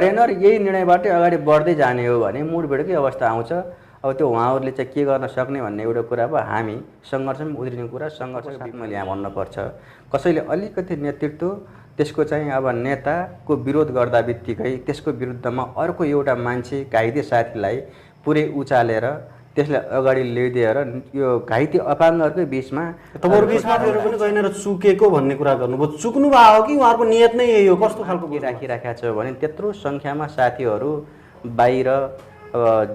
Trainer यही निर्णयबाटै अगाडि बढ्दै जाने हो भने मुडभेडकै अवस्था आउँछ। अब त्यो उहाँहरूले चाहिँ के गर्न सक्ने भन्ने एउटा कुरा अब हामी सङ्घर्षमा उत्रिने कुरा सङ्घर्ष मैले यहाँ भन्नुपर्छ। कसैले अलिकति नेतृत्व त्यसको चाहिँ अब नेताको विरोध गर्दा बित्तिकै त्यसको विरुद्धमा अर्को एउटा मान्छे घाइते साथीलाई पुरै उचालेर त्यसलाई अगाडि ल्याइदिएर यो घाइते अपाङ्गहरूकै बिचमा तपाईँहरू बिचमा पनि कहीँनिर चुकेको भन्ने कुरा गर्नुभयो। चुक्नु भयो कि उहाँहरूको नियत नै यही हो? कस्तो खालको राखिराखेको छ भने त्यत्रो सङ्ख्यामा साथीहरू बाहिर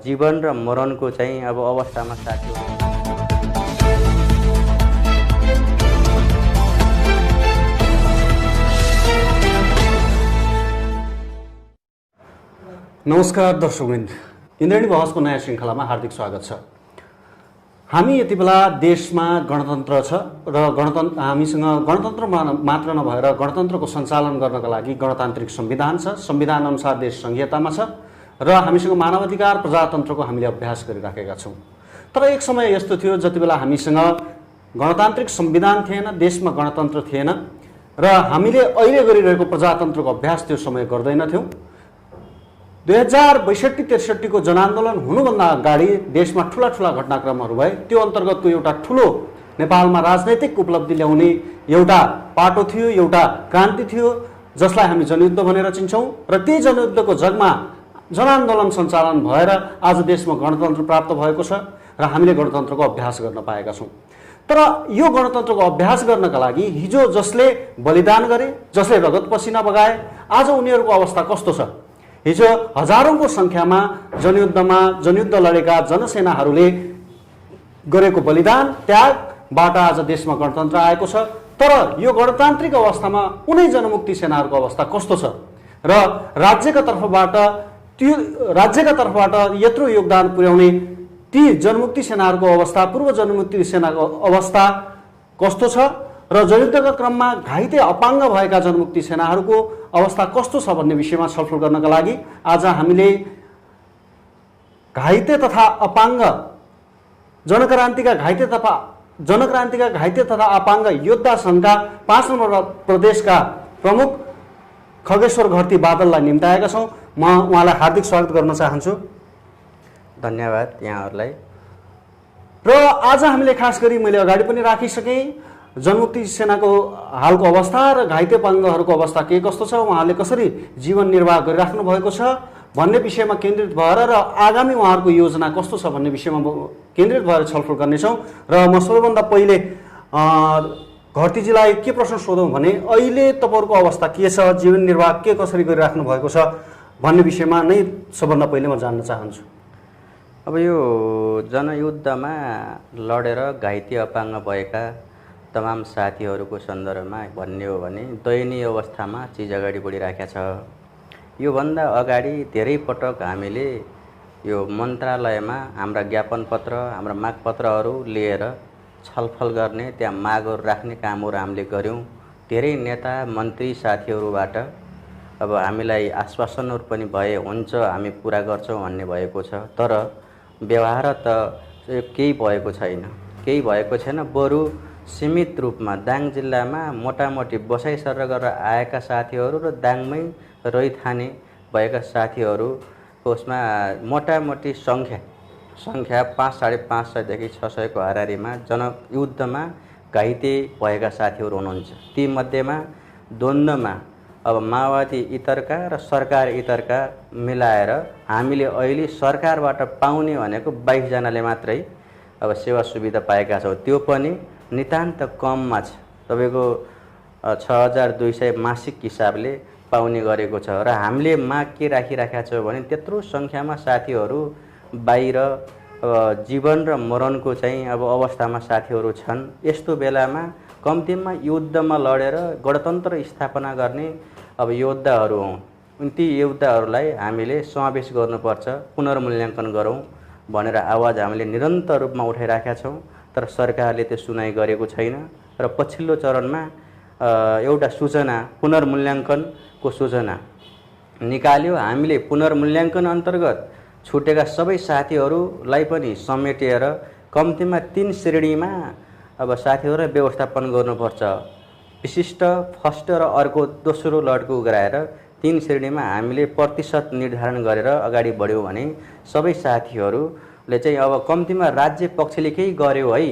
जीवन र मरणको चाहिँ अब अवस्थामा साथीहरू। नमस्कार दर्शकवृन्द, इन्द्रेणी बहसको नयाँ श्रृङ्खलामा हार्दिक स्वागत छ। हामी यति बेला देशमा गणतन्त्र छ र हामीसँग गणतन्त्र मात्र नभएर गणतन्त्रको सञ्चालन गर्नका लागि गणतान्त्रिक संविधान छ। संविधान अनुसार देश संहितामा छ र हामीसँग मानवाधिकार प्रजातन्त्रको हामीले अभ्यास गरिराखेका छौँ। तर एक समय यस्तो थियो जति बेला हामीसँग गणतान्त्रिक संविधान थिएन, देशमा गणतन्त्र थिएन र हामीले अहिले गरिरहेको प्रजातन्त्रको अभ्यास त्यो समय गर्दैनथ्यौँ। 2062-63 को जनआन्दोलन हुनुभन्दा अगाडि देशमा ठुला ठुला घटनाक्रमहरू भए। त्यो अन्तर्गतको एउटा ठुलो नेपालमा राजनैतिक उपलब्धि ल्याउने एउटा पाटो थियो, एउटा क्रान्ति थियो जसलाई हामी जनयुद्ध भनेर चिन्छौँ र त्यही जनयुद्धको जगमा जनआन्दोलन सञ्चालन भएर आज देशमा गणतन्त्र प्राप्त भएको छ र हामीले गणतन्त्रको अभ्यास गर्न पाएका छौँ। तर यो गणतन्त्रको अभ्यास गर्नका लागि हिजो जसले बलिदान गरे, जसले रगत पसिना बगाए, आज उनीहरूको अवस्था कस्तो छ? हिजो हजारौंको संख्यामा जनयुद्ध लडेका जनसेनाहरूले गरेको बलिदान त्यागबाट आज देशमा गणतन्त्र आएको छ। तर यो गणतान्त्रिक अवस्थामा उनै जनमुक्ति सेनाहरूको अवस्था कस्तो छ र राज्यका तर्फबाट यत्रो योगदान पुर्याउने ती जनमुक्ति सेनाहरूको अवस्था, पूर्व जनमुक्ति सेनाको अवस्था कस्तो छ र जनयुद्धका क्रममा घाइते अपाङ्ग भएका जनमुक्ति सेनाहरूको अवस्था कस्तो छ भन्ने विषयमा छलफल गर्नका लागि आज हामीले घाइते तथा अपाङ्ग जनक्रान्तिका घाइते तथा अपाङ्ग योद्धा सङ्घका 5 नम्बर प्रदेशका प्रमुख खगेश्वर घरती बादललाई निम्ताएका छौँ। म उहाँलाई हार्दिक स्वागत गर्न चाहन्छु। धन्यवाद यहाँहरूलाई। र आज हामीले खास गरी मैले अगाडि पनि राखिसकेँ जनमुक्ति सेनाको हालको अवस्था र घाइते अपाङ्गहरूको अवस्था के कस्तो छ, उहाँहरूले कसरी जीवन निर्वाह गरिराख्नु भएको छ भन्ने विषयमा केन्द्रित भएर र आगामी उहाँहरूको योजना कस्तो छ भन्ने विषयमा केन्द्रित भएर छलफल गर्नेछौँ। र म सबैभन्दा पहिले घरतीजीलाई के प्रश्न सोधौँ भने अहिले तपाईँहरूको अवस्था के छ, जीवन निर्वाह के कसरी गरिराख्नु भएको छ भन्ने विषयमा नै सबभन्दा पहिले म जान्न चाहन्छु। अब यो जनयुद्धमा लडेर घाइते अपाङ्ग भएका तमाम साथीहरूको सन्दर्भमा भन्ने हो भने दयनीय अवस्थामा चिज अगाडि बढिराखेको छ। योभन्दा अगाडि धेरै पटक हामीले यो मन्त्रालयमा हाम्रा ज्ञापन पत्र, हाम्रा मागपत्रहरू लिएर छलफल गर्ने, त्यहाँ मागहरू राख्ने कामहरू हामीले गऱ्यौँ। धेरै नेता मन्त्री साथीहरूबाट अब हामीलाई आश्वासनहरू पनि भए, हुन्छ हामी पुरा गर्छौँ भन्ने भएको छ। तर व्यवहार त केही भएको छैन। बरु सीमित रूपमा दाङ जिल्लामा मोटामोटी बसाइ सर गरेर आएका साथीहरू र दाङमै रहिथाने भएका साथीहरूको उसमा मोटामोटी सङ्ख्या 500-550देखि 600 को हाराहारीमा जनयुद्धमा घाइते भएका साथीहरू हुनुहुन्छ। ती मध्येमा द्वन्द्वमा अब माओवादी इतरका र सरकार इतरका मिलाएर हामीले अहिले सरकारबाट पाउने भनेको 22 जनाले मात्रै अब सेवा सुविधा पाएका छौँ। त्यो पनि नितान्त कममा छ। तपाईँको 6200 मासिक हिसाबले पाउने गरेको छ र हामीले माग के राखिराखेका छौँ भने त्यत्रो सङ्ख्यामा साथीहरू बाहिर जीवन र मरणको चाहिँ अब अवस्थामा साथीहरू छन्। यस्तो बेलामा कम्तीमा युद्धमा लडेर गणतन्त्र स्थापना गर्ने अब योद्धाहरू हुन्। ती योद्धाहरूलाई हामीले समावेश गर्नुपर्छ, पुनर्मूल्याङ्कन गरौँ भनेर आवाज हामीले निरन्तर रूपमा उठाइराखेका छौँ। तर सरकारले त्यो सुनाइ गरेको छैन र पछिल्लो चरणमा एउटा सूचना, पुनर्मूल्याङ्कनको सूचना निकाल्यो। हामीले पुनर्मूल्याङ्कन अन्तर्गत छुटेका सबै साथीहरूलाई पनि समेटेर कम्तीमा 3 श्रेणीमा अब साथीहरूलाई व्यवस्थापन गर्नुपर्छ। विशिष्ट फर्स्ट र अर्को दोस्रो लटको गराएर 3 श्रेणीमा हामीले प्रतिशत निर्धारण गरेर अगाडि बढ्यौँ भने सबै साथीहरूले चाहिँ अब कम्तीमा राज्य पक्षले केही गर्यो है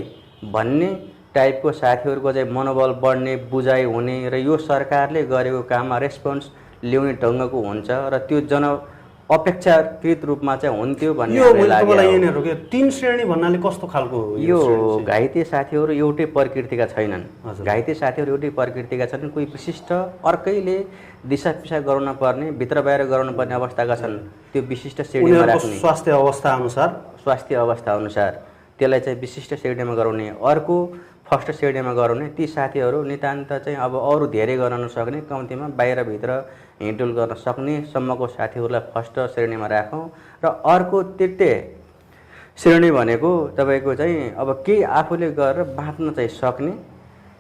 भन्ने टाइपको साथीहरूको चाहिँ मनोबल बढ्ने, बुझाइ हुने र यो सरकारले गरेको काममा रेस्पोन्स ल्याउने ढङ्गको हुन्छ र त्यो अपेक्षाकृत रूपमा चाहिँ हुन्थ्यो भन्ने यो मलाई यिनीहरू के 3 श्रेणी भन्नाले कस्तो खालको हो यो घाइते साथीहरू एउटै प्रकृतिका छैनन्। घाइते साथीहरू एउटै प्रकृतिका छन्, कोही विशिष्ट अर्कैले दिशापिसा गराउन पर्ने, भित्र बाहिर गराउन पर्ने अवस्थाका छन्। त्यो विशिष्ट श्रेणीमा राख्ने स्वास्थ्य अवस्था अनुसार त्यसलाई चाहिँ विशिष्ट श्रेणीमा गराउने, अर्को फर्स्ट श्रेणीमा गराउने। ती साथीहरू नितान्त चाहिँ अब अरू धेरै गर्न नसक्ने, कम्तीमा बाहिरभित्र हिँडडुल गर्न सक्ने सम्मको साथीहरूलाई फर्स्ट श्रेणीमा राखौँ र अर्को तृतीय श्रेणी भनेको तपाईँको चाहिँ अब केही आफूले गरेर बाँच्न चाहिँ सक्ने,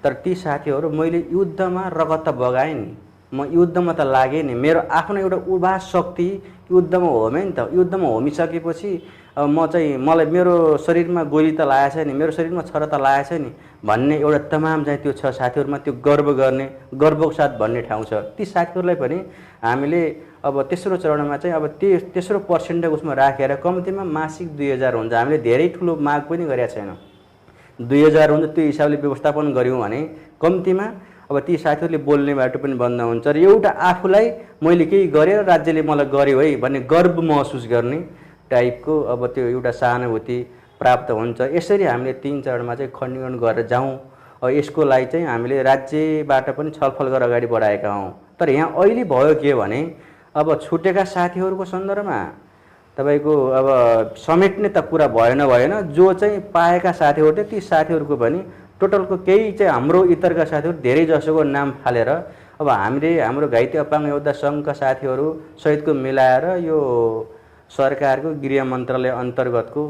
तर ती साथीहरू मैले युद्धमा रगत त बगाएँ नि, म युद्धमा त लागेँ नि, मेरो आफ्नो एउटा उर्वास शक्ति युद्धमा होमे नि त। युद्धमा होमिसकेपछि अब मलाई मेरो शरीरमा गोली त लागेको छ नि, मेरो शरीरमा छरा त लागेको छ नि भन्ने एउटा तमाम चाहिँ त्यो छ साथीहरूमा, त्यो गर्व गर्ने, गर्वको साथ भन्ने ठाउँ छ। ती साथीहरूलाई पनि हामीले अब तेस्रो चरणमा चाहिँ अब तेस्रो पर्सेन्ट उसमा राखेर कम्तीमा मासिक 2000 हुन्छ। हामीले धेरै ठुलो माग पनि गरेका छैनौँ, 2000 हुन्छ। त्यो हिसाबले व्यवस्थापन गऱ्यौँ भने कम्तीमा अब ती साथीहरूले बोल्ने बाटो पनि बन्द हुन्छ र एउटा आफूलाई मैले केही गरेर राज्यले मलाई गर्यो है भन्ने गर्व महसुस गर्ने टाइपको अब त्यो एउटा सहानुभूति प्राप्त हुन्छ। यसरी हामीले 3 चरणमा चाहिँ खण्डीकरण गरेर जाउँ। यसको लागि चाहिँ हामीले राज्यबाट पनि छलफल गरेर अगाडि बढाएका हौँ। तर यहाँ अहिले भयो के भने अब छुटेका साथीहरूको सन्दर्भमा तपाईँको अब समेट्ने त कुरा भएन, जो चाहिँ पाएका साथीहरू ती साथीहरूको पनि टोटलको केही चाहिँ हाम्रो इतरका साथीहरू धेरै जसोको नाम फालेर अब हाम्रो घाइते अपाङ्ग योद्धा सङ्घका साथीहरू सहितको मिलाएर यो सरकारको गृह मन्त्रालय अन्तर्गतको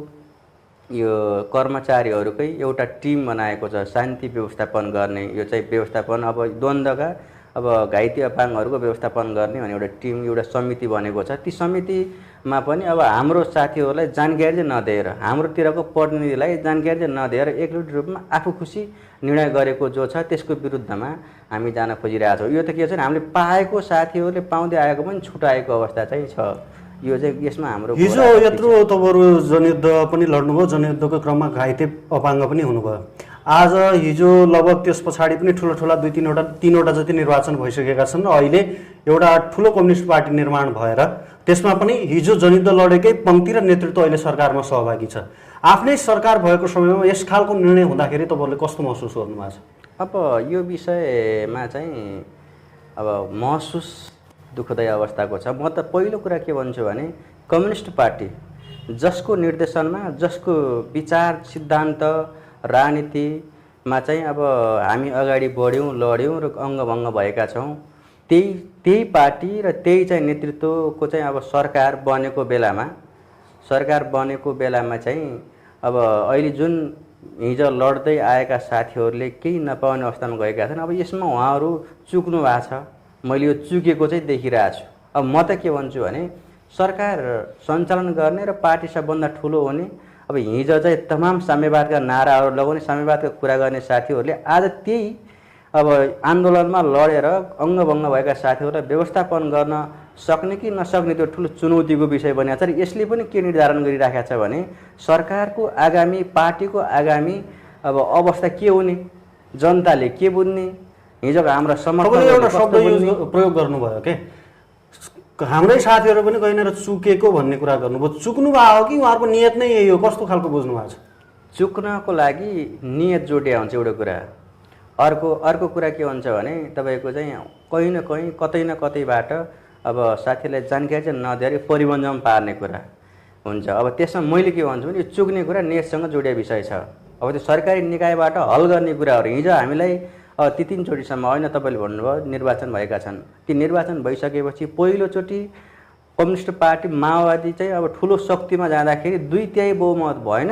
यो कर्मचारीहरूकै एउटा टिम बनाएको छ शान्ति व्यवस्थापन गर्ने। यो चाहिँ व्यवस्थापन अब द्वन्द्वका अब घाइते अपाङ्गहरूको व्यवस्थापन गर्ने भने एउटा टिम, एउटा समिति बनेको छ। ती समितिमा पनि अब हाम्रो साथीहरूलाई जानकारी चाहिँ नदिएर, हाम्रोतिरको प्रतिनिधिलाई जानकारी चाहिँ नदिएर एकलुट रूपमा आफू खुसी निर्णय गरेको जो छ त्यसको विरुद्धमा हामी जान खोजिरहेछौँ। यो त के छ भने हामीले पाएको साथीहरूले पाउँदै आएको पनि छुटाएको अवस्था चाहिँ छ। यो चाहिँ यसमा हाम्रो हिजो यत्रो तपाईँहरू जनयुद्ध पनि लड्नुभयो, जनयुद्धको क्रममा घाइते अपाङ्ग पनि हुनुभयो। आज हिजो लगभग त्यस पछाडि पनि ठुला 2-3वटा जति निर्वाचन भइसकेका छन् र अहिले एउटा ठुलो कम्युनिस्ट पार्टी निर्माण भएर त्यसमा पनि हिजो जनयुद्ध लडेकै पङ्क्ति र नेतृत्व अहिले सरकारमा सहभागी छ। आफ्नै सरकार भएको समयमा यस खालको निर्णय हुँदाखेरि तपाईँहरूले कस्तो महसुस गर्नुभएको छ? अब यो विषयमा चाहिँ अब महसुस दुःखदायी अवस्थाको छ। म त पहिलो कुरा के भन्छु भने कम्युनिस्ट पार्टी जसको निर्देशनमा, जसको विचार सिद्धान्त राजनीतिमा चाहिँ अब हामी अगाडि बढ्यौँ, लड्यौँ र अङ्गभङ्ग भएका छौँ, त्यही पार्टी र त्यही चाहिँ नेतृत्वको चाहिँ अब सरकार बनेको बेलामा चाहिँ अब अहिले जुन हिजो लड्दै आएका साथीहरूले केही नपाउने अवस्थामा गएका छन्। अब यसमा उहाँहरू चुक्नु भएको छ, मैले यो चुकेको चाहिँ देखिरहेको छु। अब म त के भन्छु भने सरकार सञ्चालन गर्ने र पार्टी सबभन्दा ठुलो हुने, अब हिजो चाहिँ तमाम साम्यवादका नाराहरू लगाउने, साम्यवादका कुरा गर्ने साथीहरूले आज त्यही अब आन्दोलनमा लडेर अङ्गभङ्ग भएका साथीहरूलाई व्यवस्थापन गर्न सक्ने कि नसक्ने त्यो ठुलो चुनौतीको विषय बनेको छ। र यसले पनि के निर्धारण गरिराखेको छ भने सरकारको आगामी, पार्टीको आगामी अब अवस्था के हुने, जनताले के बुझ्ने, हिजोको हाम्रा समर्थकहरूले एउटा शब्द प्रयोग गर्नुभयो के हाम्रै साथीहरू पनि कहीँ न चुकेको भन्ने कुरा गर्नुभयो। चुक्नु भयो कि उहाँहरूको नियत नै यही हो, कस्तो खालको बुझ्नु भएको छ? चुक्नको लागि नियत जोडिया हुन्छ एउटा कुरा। अर्को कुरा के हुन्छ भने तपाईँको चाहिँ कहीँ न कहीँ, कतै न कतैबाट अब साथीलाई जानकारी चाहिँ नदिएर परिबन्धमा पार्ने कुरा हुन्छ। अब त्यसमा मैले के भन्छु भने यो चुक्ने कुरा नियतसँग जोडिया विषय छ। अब त्यो सरकारी निकायबाट हल गर्ने कुराहरू हिजो हामीलाई 3 चोटिसम्म होइन, तपाईँले भन्नुभयो निर्वाचन भएका छन्। ती निर्वाचन भइसकेपछि पहिलोचोटि कम्युनिस्ट पार्टी माओवादी चाहिँ अब ठुलो शक्तिमा जाँदाखेरि 2/3 बहुमत भएन।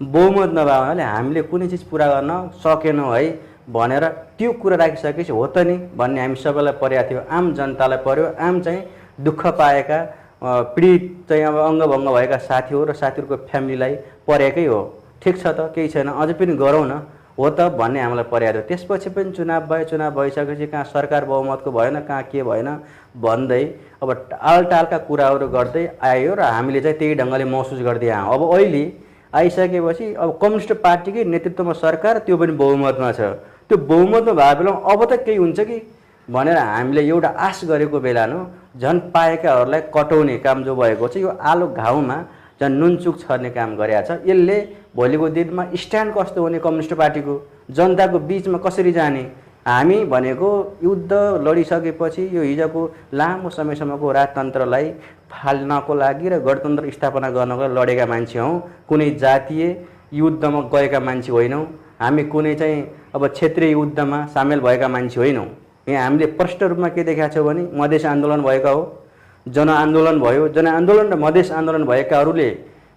बहुमत नभएकोले हामीले कुनै चिज पुरा गर्न सकेनौँ है भनेर त्यो कुरा राखिसकेपछि हो त नि भन्ने हामी सबैलाई परेको थियो, आम जनतालाई पर्यो, आम चाहिँ दुःख पाएका पीडित चाहिँ अब अङ्गभङ्ग भएका साथीहरू र साथीहरूको फ्यामिलीलाई परेकै हो। ठिक छ त, केही छैन, अझै पनि गरौँ न, हो त भन्ने हामीलाई पर्यायो। त्यसपछि पनि चुनाव भयो, चुनाव भइसकेपछि कहाँ सरकार बहुमतको भएन, कहाँ के भएन भन्दै अब आलटालका कुराहरू गर्दै आयो र हामीले चाहिँ त्यही ढङ्गले महसुस गर्दै आयौँ। अब अहिले आइसकेपछि अब कम्युनिस्ट पार्टीकै नेतृत्वमा सरकार, त्यो पनि बहुमतमा छ। त्यो बहुमतमा भए बेलामा अब त केही हुन्छ कि भनेर हामीले एउटा आश गरेको बेला न झन् पाएकाहरूलाई कटाउने काम जो भएको छ, यो आलो घाउमा झन् नुनचुक छर्ने काम गरेका छ। यसले भोलिको दिनमा स्ट्यान्ड कस्तो हुने कम्युनिस्ट पार्टीको, जनताको बिचमा कसरी जाने। हामी भनेको युद्ध लडिसकेपछि यो हिजोको लामो समयसम्मको राजतन्त्रलाई फाल्नको लागि र गणतन्त्र स्थापना गर्नको लागि लडेका मान्छे हौँ। कुनै जातीय युद्धमा गएका मान्छे होइनौँ हामी, कुनै चाहिँ अब क्षेत्रीय युद्धमा सामेल भएका मान्छे होइनौँ। यहाँ हामीले प्रष्ट रूपमा के देखाएको छौँ भने मधेस आन्दोलन भएका हो, जनआन्दोलन भयो। जनआन्दोलन र मधेस आन्दोलन भएकाहरूले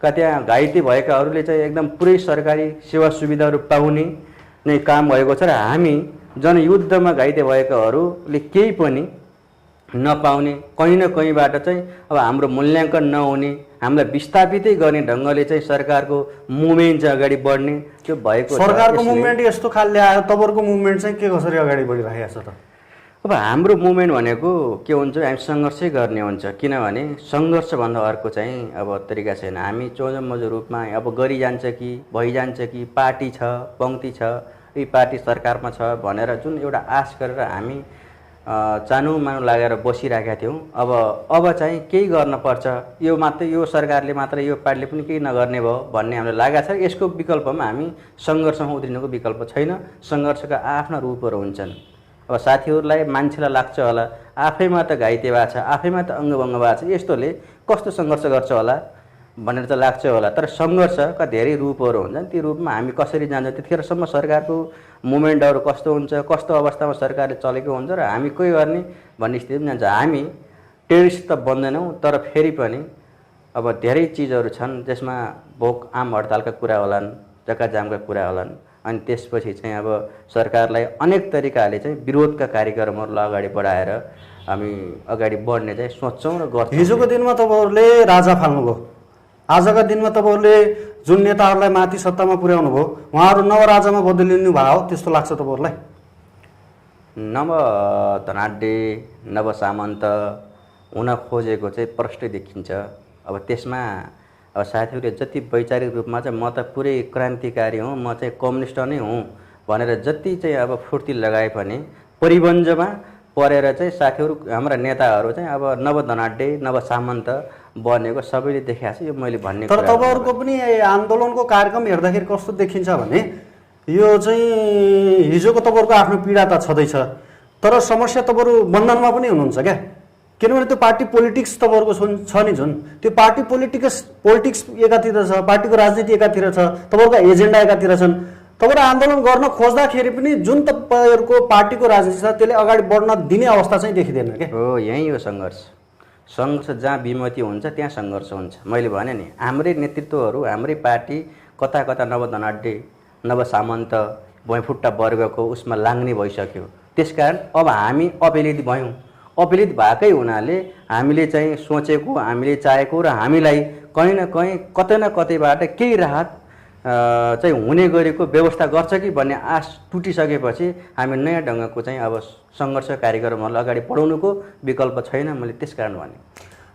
त्यहाँ घाइते भएकाहरूले चाहिँ एकदम पुरै सरकारी सेवा सुविधाहरू पाउने नै काम भएको छ र हामी जनयुद्धमा घाइते भएकाहरूले केही पनि नपाउने, कहीँ न कहीँबाट चाहिँ अब हाम्रो मूल्याङ्कन नहुने, हामीलाई विस्थापितै गर्ने ढङ्गले चाहिँ सरकारको मुभमेन्ट चाहिँ अगाडि बढ्ने त्यो भएको छ। सरकारको मुभमेन्ट यस्तो खालले आयो, तपाईँहरूको मुभमेन्ट चाहिँ के कसरी अगाडि बढिरहेको छ त? अब हाम्रो मुभमेन्ट भनेको के हुन्छ, हामी सङ्घर्षै गर्ने हुन्छ। किनभने सङ्घर्षभन्दा अर्को चाहिँ अब तरिका छैन। हामी चोजमोजो रूपमा अब गरिजान्छ कि भइजान्छ कि पार्टी छ, पङ्क्ति छ, यी पार्टी सरकारमा छ भनेर जुन एउटा आश गरेर हामी चानु मानु लागेर बसिरहेका थियौँ। अब चाहिँ केही गर्नुपर्छ, यो मात्रै यो सरकारले मात्र यो पार्टीले पनि केही नगर्ने भयो भन्ने हामीलाई लागेको छ। यसको विकल्पमा हामी सङ्घर्षमा उत्रिनुको विकल्प छैन। सङ्घर्षका आफ्ना रूपहरू हुन्छन्। अब साथीहरूलाई मान्छेलाई लाग्छ होला आफैमा त घाइते भएको छ, आफैमा त अङ्गभङ्ग भएको छ, यस्तोले कस्तो सङ्घर्ष गर्छ होला भनेर त लाग्छ होला। तर सङ्घर्षका धेरै रूपहरू हुन्छन्। ती रूपमा हामी कसरी जान्छौँ, त्यतिखेरसम्म सरकारको मुभमेन्टहरू कस्तो हुन्छ, कस्तो अवस्थामा सरकारले चलेको हुन्छ र हामी के गर्ने भन्ने स्थितिमा जान्छ। हामी टेरिस्ट त बन्दैनौँ, तर फेरि पनि अब धेरै चिजहरू छन् जसमा भोक आम हडतालका कुरा होलान्, चक्काजामका कुरा होलान्। अनि त्यसपछि चाहिँ अब सरकारलाई अनेक तरिकाले चाहिँ विरोधका कार्यक्रमहरूलाई अगाडि बढाएर हामी अगाडि बढ्ने चाहिँ सोच्छौँ र गर्छौँ। हिजोको दिनमा तपाईँहरूले राजा फाल्नुभयो, आजका दिनमा तपाईँहरूले जुन नेताहरूलाई माथि सत्तामा पुर्याउनु भयो उहाँहरू नवराजामा बदलिनु भयो, त्यस्तो लाग्छ तपाईँहरूलाई? नव धनाढ्य नव सामन्त हुन खोजेको चाहिँ प्रष्टै देखिन्छ। अब त्यसमा अब साथीहरूले जति वैचारिक रूपमा चाहिँ म त पुरै क्रान्तिकारी हुँ, म चाहिँ कम्युनिस्ट नै हुँ भनेर जति चाहिँ अब फुर्ती लगाए पनि परिबन्जमा परेर चाहिँ साथीहरू हाम्रा नेताहरू चाहिँ अब नव धनाढ्य नव सामन्त बनेको सबैले देखाएको छ। यो मैले भन्ने तर तपाईँहरूको पनि आन्दोलनको कार्यक्रम हेर्दाखेरि कस्तो देखिन्छ भने यो चाहिँ हिजोको तपाईँहरूको आफ्नो पीडा त छँदैछ, तर समस्या तपाईँहरू बन्धनमा पनि हुनुहुन्छ क्या। किनभने त्यो पार्टी पोलिटिक्स तपाईँहरूको छ नि, जुन त्यो पार्टी पोलिटिक्स एकातिर छ, पार्टीको राजनीति एकातिर छ, तपाईँहरूको एजेन्डा एकातिर छन्। तपाईँहरू आन्दोलन गर्न खोज्दाखेरि पनि जुन तपाईँहरूको पार्टीको राजनीति छ त्यसले अगाडि बढ्न दिने अवस्था चाहिँ देखिँदैन क्या। हो, यहीँ हो सङ्घर्ष। सङ्घर्ष जहाँ विमति हुन्छ त्यहाँ सङ्घर्ष हुन्छ। मैले भने नि हाम्रै नेतृत्वहरू, हाम्रै पार्टी कता कता नव धनाढ्य नव सामन्त भुइँफुट्टा वर्गको उसमा लाग्ने भइसक्यो। त्यसकारण अब हामी अपेलित भयौँ। अपेलित भएकै हुनाले हामीले चाहिँ सोचेको, हामीले चाहेको र हामीलाई कहीँ न कहीँ कतै न कतैबाट केही राहत चाहिँ हुने गरेको व्यवस्था गर्छ कि भन्ने आश टुटिसकेपछि हामी नयाँ ढङ्गको चाहिँ अब सङ्घर्ष कार्यक्रमहरूलाई अगाडि बढाउनुको विकल्प छैन। मैले त्यसकारण भने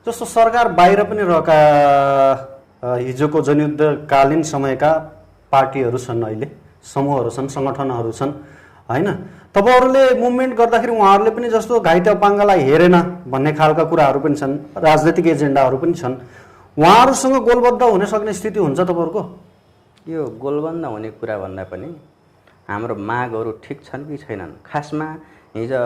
जस्तो सरकार बाहिर पनि रहेका हिजोको जनयुद्धकालीन समयका पार्टीहरू छन्, अहिले समूहहरू छन्, सङ्गठनहरू छन् होइन। तपाईँहरूले मुभमेन्ट गर्दाखेरि उहाँहरूले पनि जस्तो घाइते अपाङ्गलाई हेरेन भन्ने खालका कुराहरू पनि छन्, राजनैतिक एजेन्डाहरू पनि छन्। उहाँहरूसँग गोलबद्ध हुन सक्ने स्थिति हुन्छ तपाईँहरूको? यो गोलबन्द हुने कुरा भन्दा पनि हाम्रो मागहरू ठिक छन् कि छैनन्। खासमा हिजो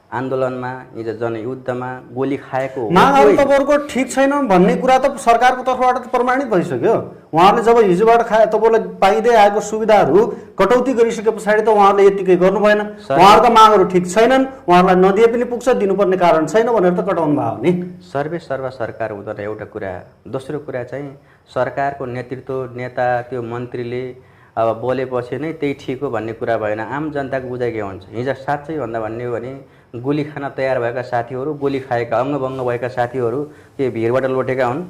आन्दोलनमा, हिजो जनयुद्धमा गोली खाएको मागहरू तपाईँहरूको ठिक छैन भन्ने कुरा त सरकारको तर्फबाट त प्रमाणित भइसक्यो। उहाँहरूले जब हिजोबाट तपाईँलाई पाइँदै आएको सुविधाहरू कटौती गरिसके पछाडि त उहाँहरूले यतिकै गर्नु भएन। उहाँहरूका मागहरू ठिक छैनन्, उहाँहरूलाई नदिए पनि पुग्छ, दिनुपर्ने कारण छैन भनेर त कटाउनु भयो नि। सर्वसर्वा सरकार हुँदैन एउटा कुरा। दोस्रो कुरा चाहिँ सरकारको नेतृत्व, नेता, त्यो मन्त्रीले अब बोलेपछि नै त्यही ठिक हो भन्ने कुरा भएन। आम जनताको बुझाइ के हुन्छ? हिजो साँच्चै भन्दा भन्ने हो भने गोली खान तयार भएका साथीहरू, गोली खाएका अङ्गभङ्ग भएका साथीहरू के भिरबाट लोटेका हुन्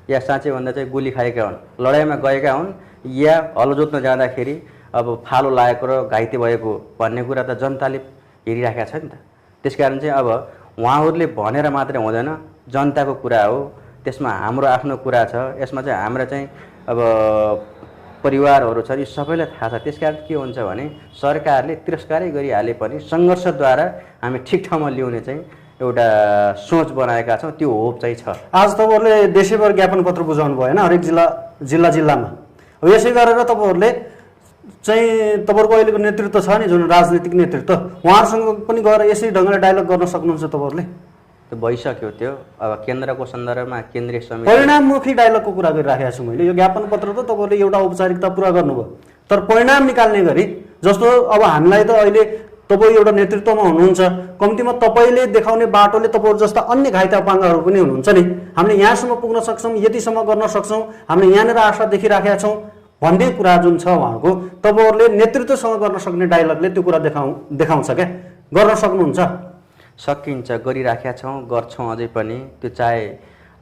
या साँच्चै भन्दा चाहिँ गोली खाएका हुन्, लडाइँमा गएका हुन् या हलो जोत्न जाँदाखेरि अब फालो लागेको र घाइते भएको भन्ने कुरा त जनताले हेरिराखेको छ नि त। त्यसकारण चाहिँ अब उहाँहरूले भनेर मात्रै हुँदैन, जनताको कुरा हो, त्यसमा हाम्रो आफ्नो कुरा छ, यसमा चाहिँ हाम्रो चाहिँ अब परिवारहरू छ, यी सबैलाई थाहा छ। त्यसकारण के हुन्छ भने सरकारले तिरस्कारै गरिहाले पनि सङ्घर्षद्वारा हामी ठिक ठाउँमा ल्याउने चाहिँ एउटा सोच बनाएका छौँ, त्यो होप चाहिँ छ। आज तपाईँहरूले देशैभर ज्ञापन पत्र बुझाउनु भयो होइन, हरेक जिल्लामा। अब यसै गरेर तपाईँहरूले चाहिँ तपाईँहरूको अहिलेको नेतृत्व छ नि, जुन राजनीतिक नेतृत्व, उहाँहरूसँग पनि गएर यसै ढङ्गले डायलग गर्न सक्नुहुन्छ तपाईँहरूले? त्यो भइसक्यो। त्यो अब केन्द्रको सन्दर्भमा केन्द्रीय समिति परिणाममुखी डायलगको कुरा गरिराखेको छु मैले। यो ज्ञापन पत्र त तपाईँहरूले एउटा औपचारिकता पुरा गर्नुभयो, तर परिणाम निकाल्ने गरी जस्तो अब हामीलाई त अहिले तपाईँ एउटा नेतृत्वमा हुनुहुन्छ, कम्तीमा तपाईँले देखाउने बाटोले तपाईँहरू जस्ता अन्य घाइते अपाङ्गहरू पनि हुनुहुन्छ नि, हामीले यहाँसम्म पुग्न सक्छौँ, यतिसम्म गर्न सक्छौँ, हामीले यहाँनिर आशा देखिराखेका छौँ भन्ने कुरा जुन छ उहाँहरूको, तपाईँहरूले नेतृत्वसँग गर्न सक्ने डायलगले त्यो कुरा देखाउँछ क्या, गर्न सक्नुहुन्छ? सकिन्छ, गरिराखेका छौँ, गर्छौँ अझै पनि। त्यो चाहे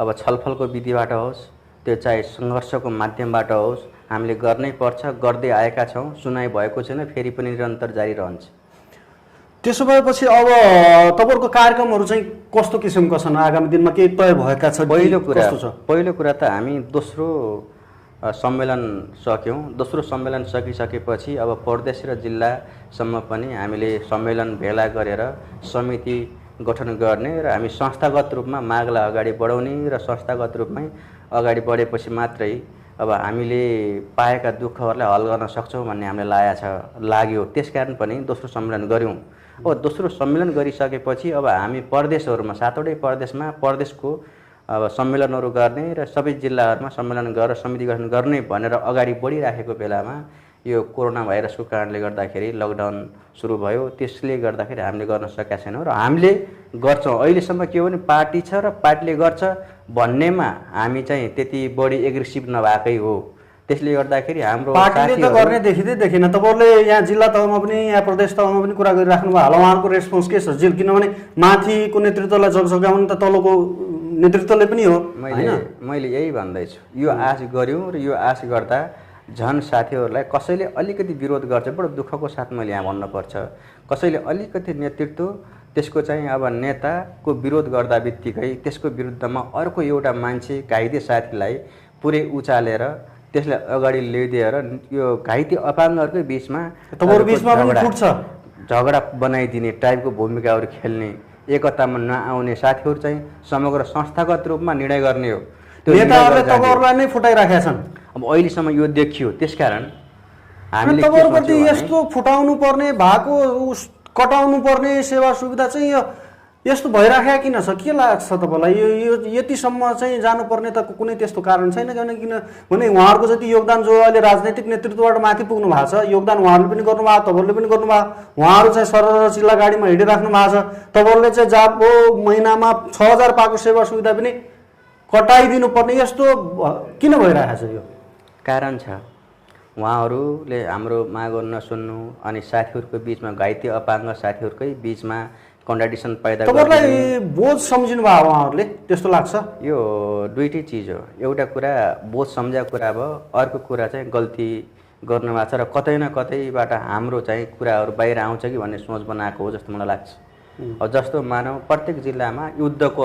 अब छलफलको विधिबाट होस्, त्यो चाहे सङ्घर्षको माध्यमबाट होस्, हामीले गर्नै पर्छ, गर्दै आएका छौँ। सुनाइ भएको छैन, फेरि पनि निरन्तर जारी रहन्छ। त्यसो भएपछि अब तपाईँहरूको कार्यक्रमहरू चाहिँ कस्तो किसिमका छन्? आगामी दिनमा केही तय भएका छन्? पहिलो कुरा त हामी दोस्रो सम्मेलन सक्यौँ। दोस्रो सम्मेलन सकिसकेपछि अब प्रदेश र जिल्लासम्म पनि हामीले सम्मेलन भेला गरेर समिति गठन गर्ने र हामी संस्थागत रूपमा मागलाई अगाडि बढाउने र संस्थागत रूपमै अगाडि बढेपछि मात्रै अब हामीले पाएका दुःखहरूलाई हल गर्न सक्छौँ भन्ने हामीलाई लाग्यो। त्यसकारण पनि दोस्रो सम्मेलन गऱ्यौँ। अब दोस्रो सम्मेलन गरिसकेपछि अब हामी प्रदेशहरूमा 7वटै प्रदेशमा प्रदेशको अब सम्मेलनहरू गर्ने र सबै जिल्लाहरूमा सम्मेलन गरेर समिति गठन गर्ने भनेर अगाडि बढिराखेको बेलामा यो कोरोना भाइरसको कारणले गर्दाखेरि लकडाउन सुरु भयो। त्यसले गर्दाखेरि हामीले गर्न सकेका छैनौँ र हामीले गर्छौँ। अहिलेसम्म के हो भने पार्टी छ र पार्टीले गर्छ भन्नेमा हामी चाहिँ त्यति बढी एग्रेसिभ नभएकै हो। त्यसले गर्दाखेरि हाम्रो पार्टीले त गर्ने देखिँदैन। तपाईँहरूले यहाँ जिल्ला तहमा पनि यहाँ प्रदेश तहमा पनि कुरा गरिराख्नु भयो, होला उहाँहरूको रेस्पोन्स के छ? किनभने माथिको नेतृत्वलाई जगजगाउने त तलको नेतृत्वले पनि हो। मैले यही भन्दैछु, यो आश गऱ्यौँ र यो आश गर्दा झन् साथीहरूलाई कसैले अलिकति विरोध गर्छ, बडो दुःखको साथ मैले यहाँ भन्नुपर्छ, कसैले अलिकति नेतृत्व त्यसको चाहिँ अब नेताको विरोध गर्दा बित्तिकै त्यसको विरुद्धमा अर्को एउटा मान्छे घाइते साथीलाई पुरै उचालेर त्यसलाई अगाडि ल्याइदिएर यो घाइते अपाङ्गहरूकै बिचमा झगडा बनाइदिने टाइपको भूमिकाहरू खेल्ने, एकतामा नआउने साथीहरू चाहिँ समग्र संस्थागत रूपमा निर्णय गर्ने हो। नेताहरूले तपाईँहरूलाई नै फुटाइराखेका छन्। अब अहिलेसम्म यो देखियो। त्यसकारण हामीले तपाईँहरूप्रति यस्तो फुटाउनु पर्ने भएको कटाउनु पर्ने सेवा सुविधा चाहिँ यस्तो भइराखेको किन छ? के लाग्छ तपाईँलाई? यो यतिसम्म चाहिँ जानुपर्ने त कुनै त्यस्तो कारण छैन? किनभने उहाँहरूको जति योगदान जो अहिले राजनैतिक नेतृत्वबाट माथि पुग्नु भएको छ, योगदान उहाँहरूले पनि गर्नुभयो, तपाईँहरूले पनि गर्नुभयो। उहाँहरू चाहिँ सरर जिल्ला गाडीमा हिँडिराख्नु भएको छ, तपाईँहरूले चाहिँ जाबो महिनामा 6000 पाएको सेवा सुविधा पनि कटाइदिनु पर्ने यस्तो किन भइरहेको छ? यो कारण छ। उहाँहरूले हाम्रो माग नसुन्नु अनि साथीहरूको बिचमा घाइते अपाङ्ग साथीहरूकै बिचमा कन्ट्राडिक्सन पैदा तपाईँलाई बोझ सम्झिनु भयो उहाँहरूले, त्यस्तो लाग्छ? यो दुईटै चिज हो। एउटा कुरा बोझ सम्झेको कुरा भयो, अर्को कुरा चाहिँ गल्ती गर्नुभएको छ र कतै न कतैबाट हाम्रो चाहिँ कुराहरू बाहिर आउँछ कि भन्ने सोच बनाएको हो जस्तो मलाई लाग्छ। अब जस्तो मानौँ प्रत्येक जिल्लामा युद्धको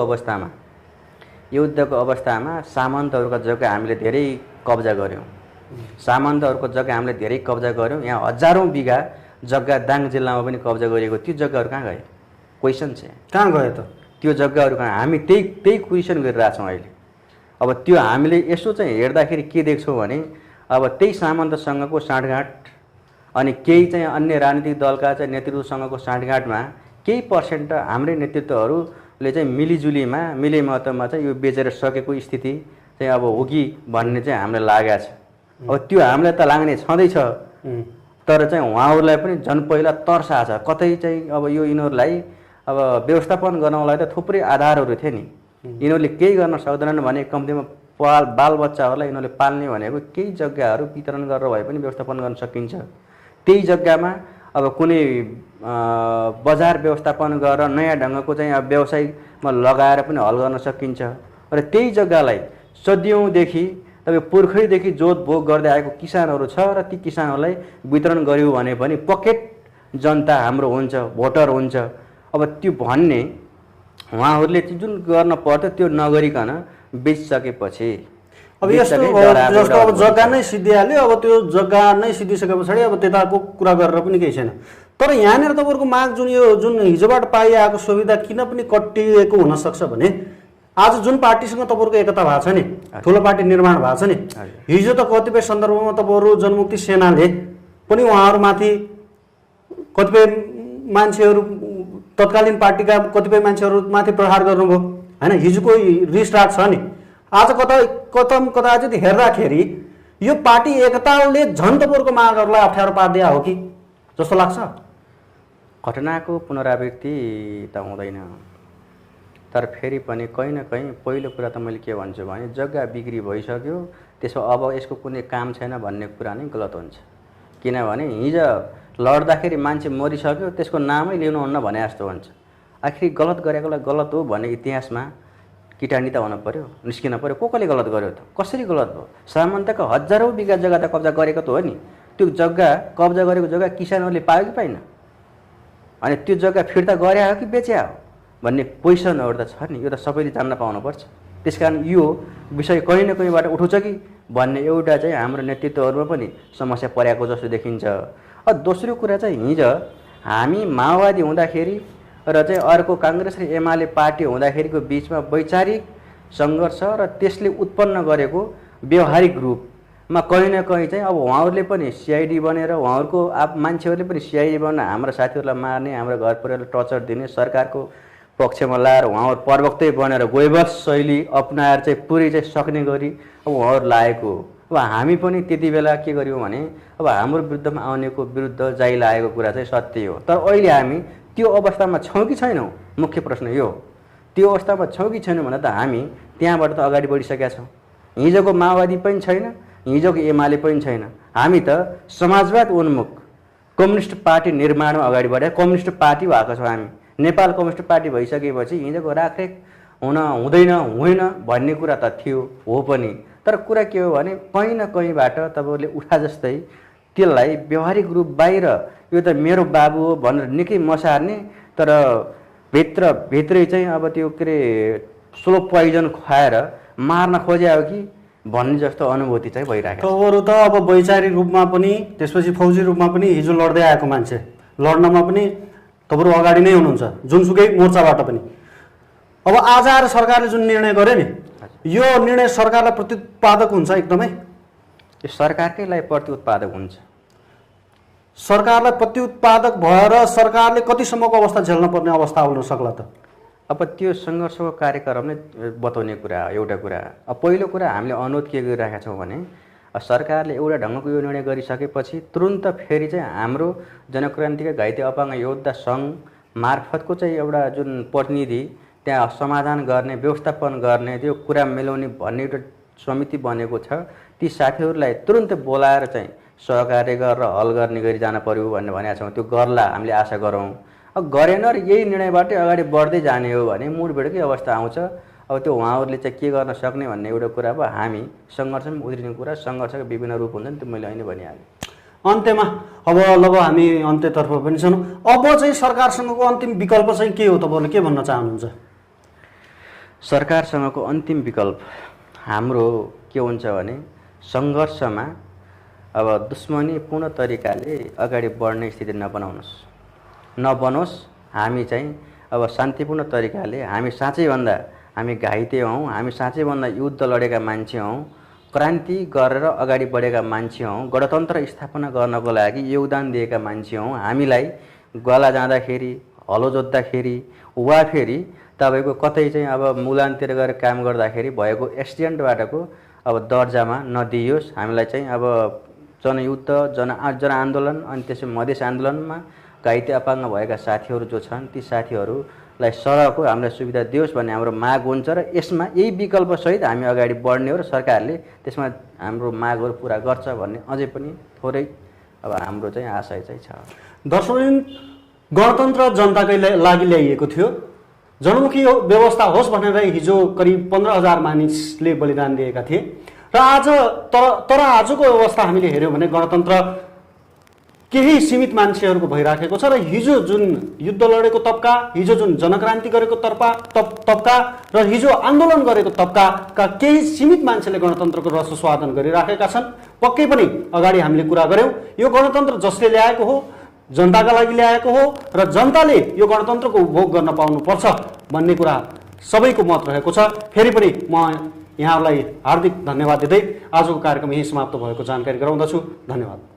अवस्थामा सामन्तहरूको जग्गा हामीले धेरै कब्जा गऱ्यौँ। सामन्तहरूको जग्गा हामीले धेरै कब्जा गऱ्यौँ। यहाँ हजारौँ बिघा जग्गा दाङ जिल्लामा पनि कब्जा गरिएको, त्यो जग्गाहरू कहाँ गए? क्वेसन चाहिँ कहाँ गयो त? त्यो जग्गाहरू कहाँ? हामी त्यही क्वेसन गरिरहेछौँ अहिले। अब त्यो हामीले यसो चाहिँ हेर्दाखेरि के देख्छौँ भने अब त्यही सामन्तसँगको साँठगाँठ अनि केही चाहिँ अन्य राजनीतिक दलका चाहिँ नेतृत्वसँगको साँठगाँठमा केही पर्सेन्ट हाम्रै नेतृत्वहरूले चाहिँ मिलेमतमा चाहिँ यो बेचेर सकेको स्थिति चाहिँ अब हो कि भन्ने चाहिँ हामीलाई लागेको छ। अब त्यो हामीलाई त लाग्ने छँदैछ, तर चाहिँ उहाँहरूलाई पनि झन् पहिला तर्सा छ। कतै चाहिँ अब यो यिनीहरूलाई अब व्यवस्थापन गर्नलाई त थुप्रै आधारहरू थिए नि, यिनीहरूले केही गर्न सक्दैनन् भने कम्तीमा बालबच्चाहरूलाई यिनीहरूले पाल्ने भनेको केही जग्गाहरू वितरण गरेर भए पनि व्यवस्थापन गर्न सकिन्छ। त्यही जग्गामा अब कुनै बजार व्यवस्थापन गरेर नयाँ ढङ्गको चाहिँ अब व्यवसायमा लगाएर पनि हल गर्न सकिन्छ। र त्यही जग्गालाई सदियौँदेखि तपाईँ पुर्खैदेखि जोत भोग गर्दै आएको किसानहरू छ र ती किसानहरूलाई वितरण गर्यो भने पनि पकेट जनता हाम्रो हुन्छ, भोटर हुन्छ। अब त्यो भन्ने उहाँहरूले जुन गर्न पर्थ्यो त्यो नगरिकन बेचिसकेपछि अब यस्तो जस्तो अब जग्गा नै सिद्धिहाल्यो, अब त्यो जग्गा नै सिद्धिसके पछाडि अब त्यताको कुरा गरेर पनि केही छैन। तर यहाँनिर तपाईँहरूको माग जुन हिजोबाट पाइआएको सुविधा किन पनि कटिएको हुनसक्छ भने आज जुन पार्टीसँग तपाईँहरूको एकता भएको छ नि, ठुलो पार्टी निर्माण भएको छ नि, हिजो त कतिपय सन्दर्भमा तपाईँहरू जनमुक्ति सेनाले पनि उहाँहरूमाथि कतिपय मान्छेहरू तत्कालीन पार्टीका कतिपय मान्छेहरूमाथि प्रहार गर्नुभयो होइन। हिजोको रिसराग छ नि, आज कदाचित हेर्दाखेरि यो पार्टी एकताले झन् तपाईँहरूको मागहरूलाई अप्ठ्यारो पारिदिया हो कि जस्तो लाग्छ। घटनाको पुनरावृत्ति त हुँदैन, तर फेरि पनि कहीँ न कहीँ पहिलो कुरा त मैले के भन्छु भने जग्गा बिक्री भइसक्यो, त्यसो अब यसको कुनै काम छैन भन्ने कुरा नै गलत हुन्छ। किनभने हिजो लड्दाखेरि मान्छे मरिसक्यो, त्यसको नामै लिनुहुन्न भने जस्तो हुन्छ। आखिर गलत गरेकोलाई गलत हो भन्ने इतिहासमा किटानी त हुन पर्यो, निस्किन पर्यो। कसले गलत गर्यो त, कसरी गलत भयो? सामन्तका हजारौँ बिघा जग्गा त कब्जा गरेको त हो नि। त्यो जग्गा कब्जा गरेको जग्गा किसानहरूले पायो कि पाइन? अनि त्यो जग्गा फिर्ता गरे हो कि बेच्या हो भन्ने क्वेसनहरू त छ नि। यो त सबैले जान्न पाउनुपर्छ। त्यसकारण यो विषय कहीँ न कहीँबाट उठ्छ कि भन्ने एउटा चाहिँ हाम्रो नेतृत्वहरूमा पनि समस्या परेको जस्तो देखिन्छ। दोस्रो कुरा चाहिँ हिजो हामी माओवादी हुँदाखेरि र चाहिँ अर्को काङ्ग्रेस र एमाले पार्टी हुँदाखेरिको बिचमा वैचारिक सङ्घर्ष र त्यसले उत्पन्न गरेको व्यवहारिक रूपमा कहीँ न कहीँ चाहिँ अब उहाँहरूले पनि सिआइडी बनेर उहाँहरूको मान्छेहरूले पनि सिआइडी बनेर हाम्रो साथीहरूलाई मार्ने, हाम्रो घर परिवारलाई टर्चर दिने, सरकारको पक्षमा लाएर उहाँहरू प्रवक्तै बनेर गोइबस शैली अपनाएर चाहिँ पुरै चाहिँ सक्ने गरी अब उहाँहरू लागेको। अब हामी पनि त्यति बेला के गर्यौँ भने अब हाम्रो विरुद्धमा आउनेको विरुद्ध जाइ लागेको कुरा चाहिँ सत्य हो। तर अहिले हामी त्यो अवस्थामा छौँ कि छैनौँ? मुख्य प्रश्न यो हो। त्यो अवस्थामा छौँ कि छैनौँ भन्दा त हामी त्यहाँबाट त अगाडि बढिसकेका छौँ। हिजोको माओवादी पनि छैन, हिजोको एमाले पनि छैन। हामी त समाजवाद उन्मुख कम्युनिस्ट पार्टी निर्माणमा अगाडि बढे कम्युनिस्ट पार्टी भएको छौँ। हामी नेपाल कम्युनिस्ट पार्टी भइसकेपछि हिजोको राखरेख हुँदैन भन्ने कुरा त थियो, हो पनि। तर कुरा के हो भने कहीँ न कहीँबाट तपाईँहरूले उठा जस्तै त्यसलाई व्यवहारिक रूप बाहिर यो त मेरो बाबु हो भनेर निकै मसार्ने, तर भित्रै चाहिँ अब त्यो के अरे स्लो पोइजन खुवाएर मार्न खोज्या हो कि भन्ने जस्तो अनुभूति चाहिँ भइरहेको छ। तपाईँहरू त अब वैचारिक रूपमा पनि त्यसपछि फौजी रूपमा पनि हिजो लड्दै आएको मान्छे, लड्नमा पनि तपाईँहरू अगाडि नै हुनुहुन्छ जुनसुकै मोर्चाबाट पनि। अब आज आएर सरकारले जुन निर्णय गर्यो नि, यो निर्णय सरकारलाई प्रत्युत्पादक हुन्छ एकदमै? यो सरकारकै लागि प्रत्युत्पादक हुन्छ। सरकारलाई प्रत्युत्पादक भएर सरकारले कतिसम्मको अवस्था झेल्न पर्ने अवस्था आउन सक्ला त? अब त्यो सङ्घर्षको कार्यक्रम नै बताउने कुरा एउटा कुरा। अब पहिलो कुरा हामीले अनुरोध के गरिरहेका छौँ भने सरकारले एउटा ढङ्गको यो निर्णय गरिसकेपछि तुरुन्त फेरि चाहिँ हाम्रो जनक्रान्तिका घाइते अपाङ्ग योद्धा सङ्घ मार्फतको चाहिँ एउटा जुन प्रतिनिधि त्यहाँ समाधान गर्ने, व्यवस्थापन गर्ने, त्यो कुरा मिलाउने भन्ने एउटा समिति बनेको छ। ती साथीहरूलाई तुरुन्त बोलाएर चाहिँ सहकार्य गरेर हल गर्ने गरी जान पर्यो भन्ने भनेका छौँ। त्यो गर्ला हामीले आशा गरौँ। अब गरेन र यही निर्णयबाटै अगाडि बढ्दै जाने हो भने मुडभिडकै अवस्था आउँछ। अब त्यो उहाँहरूले चाहिँ के गर्न सक्ने भन्ने एउटा कुरा। अब हामी सङ्घर्षमा उत्रिने कुरा, सङ्घर्षका विभिन्न रूप हुन्छ नि, त्यो मैले अहिले भनिहालेँ। अन्त्यमा अब लगभग हामी अन्त्यतर्फ पनि छौँ। अब चाहिँ सरकारसँगको अन्तिम विकल्प चाहिँ के हो, तपाईँहरूले के भन्न चाहनुहुन्छ? सरकारसँगको अन्तिम विकल्प हाम्रो के हुन्छ भने सङ्घर्षमा अब दुश्मनीपूर्ण तरिकाले अगाडि बढ्ने स्थिति नबनोस्। हामी चाहिँ अब शान्तिपूर्ण तरिकाले हामी साँच्चैभन्दा हामी घाइते हौँ, हामी साँच्चैभन्दा युद्ध लडेका मान्छे हौँ, क्रान्ति गरेर अगाडि बढेका मान्छे हौँ, गणतन्त्र स्थापना गर्नको लागि योगदान दिएका मान्छे हौँ। हामीलाई गला जाँदाखेरि, हलो जोत्दाखेरि वा फेरि तपाईँको कतै चाहिँ अब मुलानतिर गएर काम गर्दाखेरि भएको एक्सिडेन्टबाटको अब दर्जामा नदियोस्। हामीलाई चाहिँ अब जनयुद्ध, जनआन्दोलन अनि त्यसै मधेस आन्दोलनमा घाइते अपाङ्ग भएका साथीहरू जो छन् ती साथीहरूलाई सरहको हामीलाई सुविधा दियोस् भन्ने हाम्रो माग हुन्छ र यसमा यही विकल्पसहित हामी अगाडि बढ्ने हो र सरकारले त्यसमा हाम्रो मागहरू पुरा गर्छ भन्ने अझै पनि थोरै अब हाम्रो चाहिँ आशय चाहिँ छ। दर्शकवृन्द, गणतन्त्र जनताकै लागि ल्याइएको थियो। जनमुखी व्यवस्था होस् भनेर हिजो करिब 15,000 मानिसले बलिदान दिएका थिए र आज तर आजको अवस्था हामीले हेऱ्यौँ भने गणतन्त्र केही सीमित मान्छेहरूको भइराखेको छ र हिजो जुन युद्ध लडेको तबका, हिजो जुन जनक्रान्ति गरेको तबका र हिजो आन्दोलन गरेको तबकाका केही सीमित मान्छेले गणतन्त्रको रस स्वादन गरिराखेका छन्। पक्कै पनि अगाडि हामीले कुरा गऱ्यौँ, यो गणतन्त्र जसले ल्याएको हो, जनताका लागि ल्याएको हो र जनताले यो गणतन्त्रको उपभोग गर्न पाउनुपर्छ भन्ने कुरा सबैको मत रहेको छ। फेरि पनि म यहाँहरूलाई हार्दिक धन्यवाद दिँदै आजको कार्यक्रम यही समाप्त भएको जानकारी गराउँदछु। धन्यवाद।